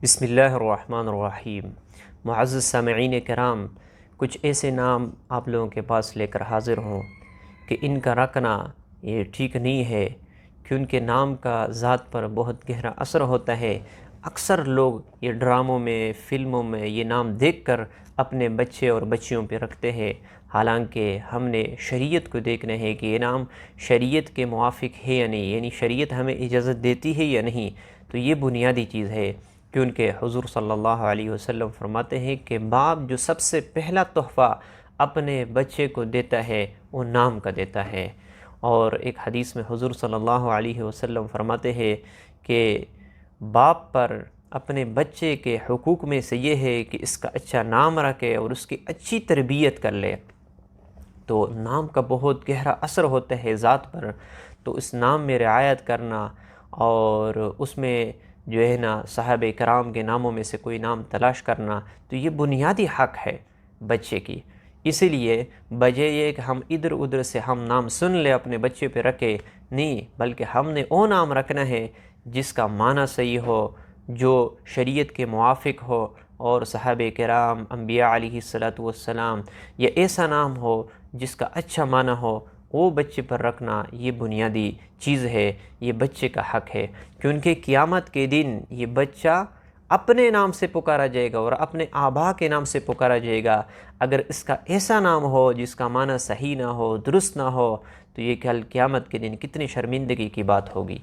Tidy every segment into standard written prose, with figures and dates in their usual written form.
بسم اللہ الرحمن الرحیم۔ معزز سامعین کرام، کچھ ایسے نام آپ لوگوں کے پاس لے کر حاضر ہوں کہ ان کا رکھنا یہ ٹھیک نہیں ہے، کیونکہ نام کا ذات پر بہت گہرا اثر ہوتا ہے۔ اکثر لوگ یہ ڈراموں میں، فلموں میں یہ نام دیکھ کر اپنے بچے اور بچیوں پہ رکھتے ہیں، حالانکہ ہم نے شریعت کو دیکھنا ہے کہ یہ نام شریعت کے موافق ہے یا نہیں، یعنی شریعت ہمیں اجازت دیتی ہے یا نہیں۔ تو یہ بنیادی چیز ہے، کیونکہ حضور صلی اللہ علیہ وسلم فرماتے ہیں کہ باپ جو سب سے پہلا تحفہ اپنے بچے کو دیتا ہے وہ نام کا دیتا ہے۔ اور ایک حدیث میں حضور صلی اللہ علیہ وسلم فرماتے ہیں کہ باپ پر اپنے بچے کے حقوق میں سے یہ ہے کہ اس کا اچھا نام رکھے اور اس کی اچھی تربیت کر لے۔ تو نام کا بہت گہرا اثر ہوتا ہے ذات پر، تو اس نام میں رعایت کرنا اور اس میں جو ہے نا صحابہ کرام کے ناموں میں سے کوئی نام تلاش کرنا، تو یہ بنیادی حق ہے بچے کی۔ اسی لیے بجائے یہ کہ ہم ادھر ادھر سے ہم نام سن لیں اپنے بچے پہ رکھے، نہیں، بلکہ ہم نے وہ نام رکھنا ہے جس کا معنی صحیح ہو، جو شریعت کے موافق ہو، اور صحابہ کرام، انبیاء علیہ السلام یا ایسا نام ہو جس کا اچھا معنی ہو، وہ بچے پر رکھنا یہ بنیادی چیز ہے، یہ بچے کا حق ہے۔ کیونکہ قیامت کے دن یہ بچہ اپنے نام سے پکارا جائے گا اور اپنے آبا کے نام سے پکارا جائے گا۔ اگر اس کا ایسا نام ہو جس کا معنی صحیح نہ ہو، درست نہ ہو، تو یہ کل قیامت کے دن کتنی شرمندگی کی بات ہوگی۔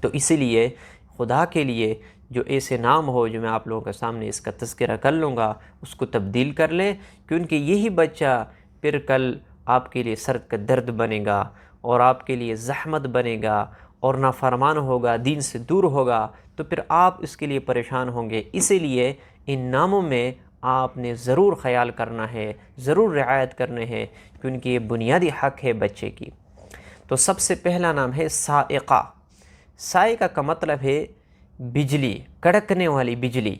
تو اسی لیے خدا کے لیے جو ایسے نام ہو جو میں آپ لوگوں کے سامنے اس کا تذکرہ کر لوں گا، اس کو تبدیل کر لیں، کیونکہ یہی بچہ پھر کل آپ کے لیے سر کا درد بنے گا اور آپ کے لیے زحمت بنے گا اور نافرمان ہوگا، دین سے دور ہوگا، تو پھر آپ اس کے لیے پریشان ہوں گے۔ اسی لیے ان ناموں میں آپ نے ضرور خیال کرنا ہے، ضرور رعایت کرنے ہیں، کیونکہ یہ بنیادی حق ہے بچے کی۔ تو سب سے پہلا نام ہے صاعقہ۔ صاعقہ کا مطلب ہے بجلی، کڑکنے والی بجلی۔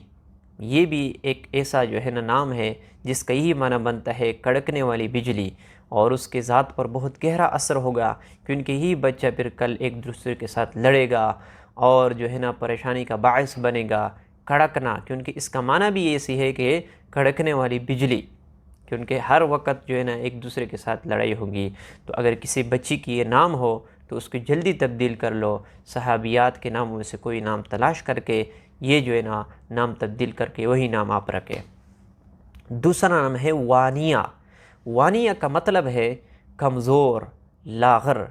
یہ بھی ایک ایسا جو ہے نا نام ہے جس کا یہی معنی بنتا ہے کڑکنے والی بجلی، اور اس کے ذات پر بہت گہرا اثر ہوگا، کیونکہ یہی بچہ پھر کل ایک دوسرے کے ساتھ لڑے گا اور جو ہے نا پریشانی کا باعث بنے گا۔ کڑکنا، کیونکہ اس کا معنی بھی ایسی ہے کہ کڑکنے والی بجلی، کیونکہ ہر وقت جو ہے نا ایک دوسرے کے ساتھ لڑائی ہوگی۔ تو اگر کسی بچی کی یہ نام ہو تو اس کو جلدی تبدیل کر لو، صحابیات کے ناموں میں سے کوئی نام تلاش کر کے یہ جو ہے نا نام تبدیل کر کے وہی نام آپ رکھیں۔ دوسرا نام ہے وانیہ۔ وانیہ کا مطلب ہے کمزور، لاغر۔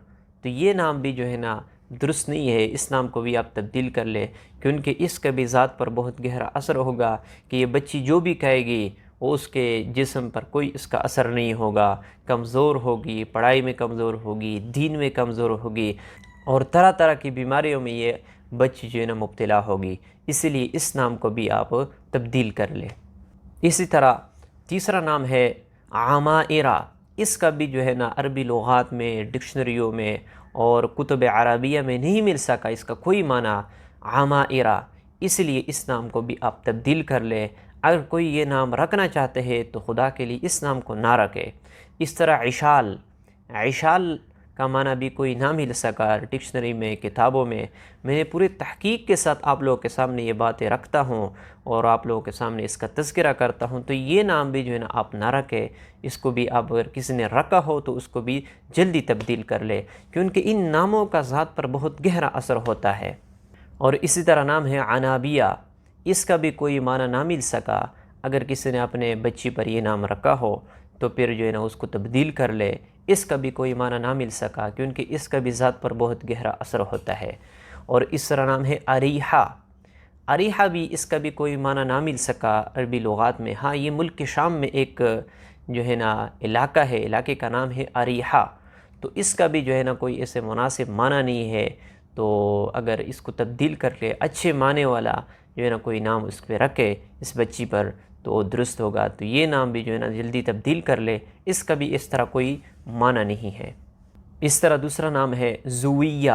تو یہ نام بھی جو ہے نا درست نہیں ہے، اس نام کو بھی آپ تبدیل کر لیں، کیونکہ اس کا بھی ذات پر بہت گہرا اثر ہوگا کہ یہ بچی جو بھی کہے گی وہ اس کے جسم پر کوئی اس کا اثر نہیں ہوگا، کمزور ہوگی، پڑھائی میں کمزور ہوگی، دین میں کمزور ہوگی، اور طرح طرح کی بیماریوں میں یہ بچی جو ہے نا مبتلا ہوگی۔ اسی لیے اس نام کو بھی آپ تبدیل کر لیں۔ اسی طرح تیسرا نام ہے عمائرہ۔ اس کا بھی جو ہے نا عربی لغات میں، ڈکشنریوں میں اور کتب عربیہ میں نہیں مل سکا اس کا کوئی معنی عمائرہ، اس لیے اس نام کو بھی آپ تبدیل کر لیں۔ اگر کوئی یہ نام رکھنا چاہتے ہیں تو خدا کے لیے اس نام کو نہ رکھے۔ اس طرح عشال۔ عشال کا معنی بھی کوئی نہ مل سکا ڈکشنری میں، کتابوں میں۔ میں نے پورے تحقیق کے ساتھ آپ لوگوں کے سامنے یہ باتیں رکھتا ہوں اور آپ لوگوں کے سامنے اس کا تذکرہ کرتا ہوں، تو یہ نام بھی جو ہے نا آپ نہ رکھیں۔ اس کو بھی آپ اگر کسی نے رکھا ہو تو اس کو بھی جلدی تبدیل کر لے، کیونکہ ان ناموں کا ذات پر بہت گہرا اثر ہوتا ہے۔ اور اسی طرح نام ہے عنابیہ۔ اس کا بھی کوئی معنی نہ مل سکا، اگر کسی نے اپنے بچی پر یہ نام رکھا ہو تو پھر جو ہے نا اس کو تبدیل کر لے۔ اس کا بھی کوئی معنی نہ مل سکا، کیونکہ اس کا بھی ذات پر بہت گہرا اثر ہوتا ہے۔ اور اس طرح نام ہے اریحہ۔ اریحہ بھی اس کا بھی کوئی معنی نہ مل سکا عربی لغات میں۔ ہاں، یہ ملک کے شام میں ایک جو ہے نا علاقہ ہے، علاقے کا نام ہے اریحہ، تو اس کا بھی جو ہے نا کوئی ایسے مناسب معنی نہیں ہے۔ تو اگر اس کو تبدیل کر لے، اچھے معنی والا جو ہے نا کوئی نام اس پہ رکھے اس بچی پر، تو وہ درست ہوگا۔ تو یہ نام بھی جو ہے نا جلدی تبدیل کر لے، اس کا بھی اس طرح کوئی معنی نہیں ہے۔ اس طرح دوسرا نام ہے زویہ۔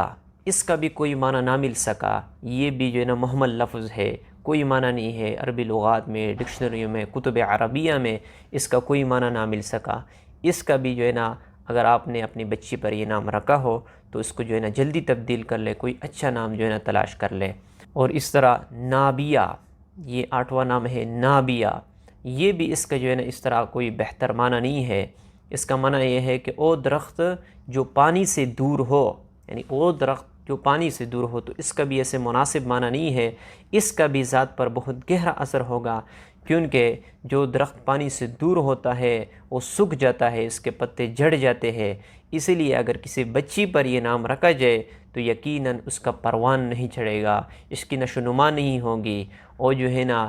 اس کا بھی کوئی معنی نہ مل سکا، یہ بھی جو ہے نا مہمل لفظ ہے، کوئی معنی نہیں ہے عربی لغات میں، ڈکشنریوں میں، کتب عربیہ میں اس کا کوئی معنی نہ مل سکا۔ اس کا بھی جو ہے نا اگر آپ نے اپنی بچی پر یہ نام رکھا ہو تو اس کو جو ہے نا جلدی تبدیل کر لے، کوئی اچھا نام جو ہے نا تلاش کر لے۔ اور اس طرح نابیہ، یہ 8واں نام ہے نابیہ، یہ بھی اس کا جو ہے نا اس طرح کوئی بہتر معنی نہیں ہے۔ اس کا معنی یہ ہے کہ وہ درخت جو پانی سے دور ہو، یعنی وہ درخت جو پانی سے دور ہو، تو اس کا بھی ایسے مناسب معنی نہیں ہے۔ اس کا بھی ذات پر بہت گہرا اثر ہوگا، کیونکہ جو درخت پانی سے دور ہوتا ہے وہ سوکھ جاتا ہے، اس کے پتے جھڑ جاتے ہیں۔ اسی لیے اگر کسی بچی پر یہ نام رکھا جائے تو یقیناً اس کا پروان نہیں چڑھے گا، اس کی نشو و نما نہیں ہوگی، اور جو ہے نا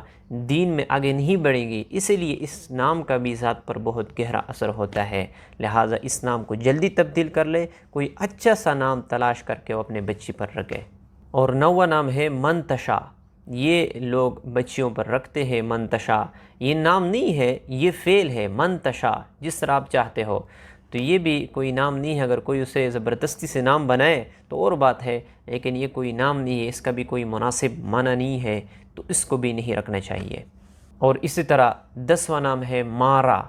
دین میں آگے نہیں بڑھے گی۔ اسی لیے اس نام کا بھی ذات پر بہت گہرا اثر ہوتا ہے، لہٰذا اس نام کو جلدی تبدیل کر لے، کوئی اچھا سا نام تلاش کر کے وہ اپنے بچی پر رکھے۔ اور 9واں نام ہے منتشا، یہ لوگ بچیوں پر رکھتے ہیں منتشا، یہ نام نہیں ہے، یہ فعل ہے منتشا، جس طرح آپ چاہتے ہو، تو یہ بھی کوئی نام نہیں ہے۔ اگر کوئی اسے زبردستی سے نام بنائے تو اور بات ہے، لیکن یہ کوئی نام نہیں ہے، اس کا بھی کوئی مناسب معنی نہیں ہے، تو اس کو بھی نہیں رکھنا چاہیے۔ اور اسی طرح 10واں نام ہے مارا،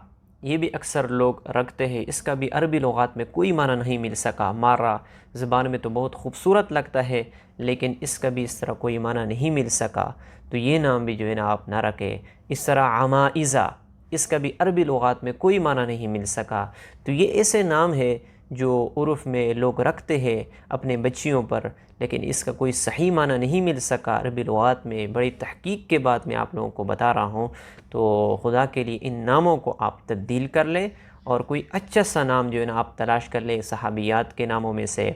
یہ بھی اکثر لوگ رکھتے ہیں، اس کا بھی عربی لغات میں کوئی معنی نہیں مل سکا۔ مارا زبان میں تو بہت خوبصورت لگتا ہے، لیکن اس کا بھی اس طرح کوئی معنی نہیں مل سکا، تو یہ نام بھی جو ہے نا آپ نہ رکھیں۔ اس طرح عمائزہ، اس کا بھی عربی لغات میں کوئی معنی نہیں مل سکا، تو یہ ایسے نام ہے جو عرف میں لوگ رکھتے ہیں اپنے بچیوں پر، لیکن اس کا کوئی صحیح معنی نہیں مل سکا عربی لغات میں۔ بڑی تحقیق کے بعد میں آپ لوگوں کو بتا رہا ہوں، تو خدا کے لیے ان ناموں کو آپ تبدیل کر لیں، اور کوئی اچھا سا نام جو ہے نا آپ تلاش کر لیں صحابیات کے ناموں میں سے،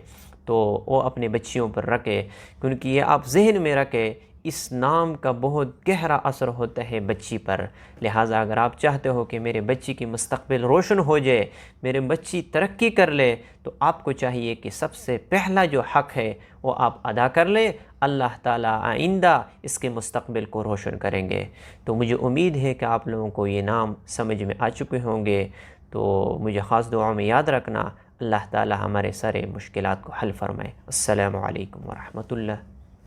تو وہ اپنے بچیوں پر رکھے، کیونکہ یہ آپ ذہن میں رکھے، اس نام کا بہت گہرا اثر ہوتا ہے بچی پر۔ لہٰذا اگر آپ چاہتے ہو کہ میرے بچی کی مستقبل روشن ہو جائے، میرے بچی ترقی کر لے، تو آپ کو چاہیے کہ سب سے پہلا جو حق ہے وہ آپ ادا کر لیں، اللہ تعالیٰ آئندہ اس کے مستقبل کو روشن کریں گے۔ تو مجھے امید ہے کہ آپ لوگوں کو یہ نام سمجھ میں آ چکے ہوں گے، تو مجھے خاص دعاؤں میں یاد رکھنا۔ اللہ تعالیٰ ہمارے سارے مشکلات کو حل فرمائے۔ السلام علیکم ورحمۃ اللہ۔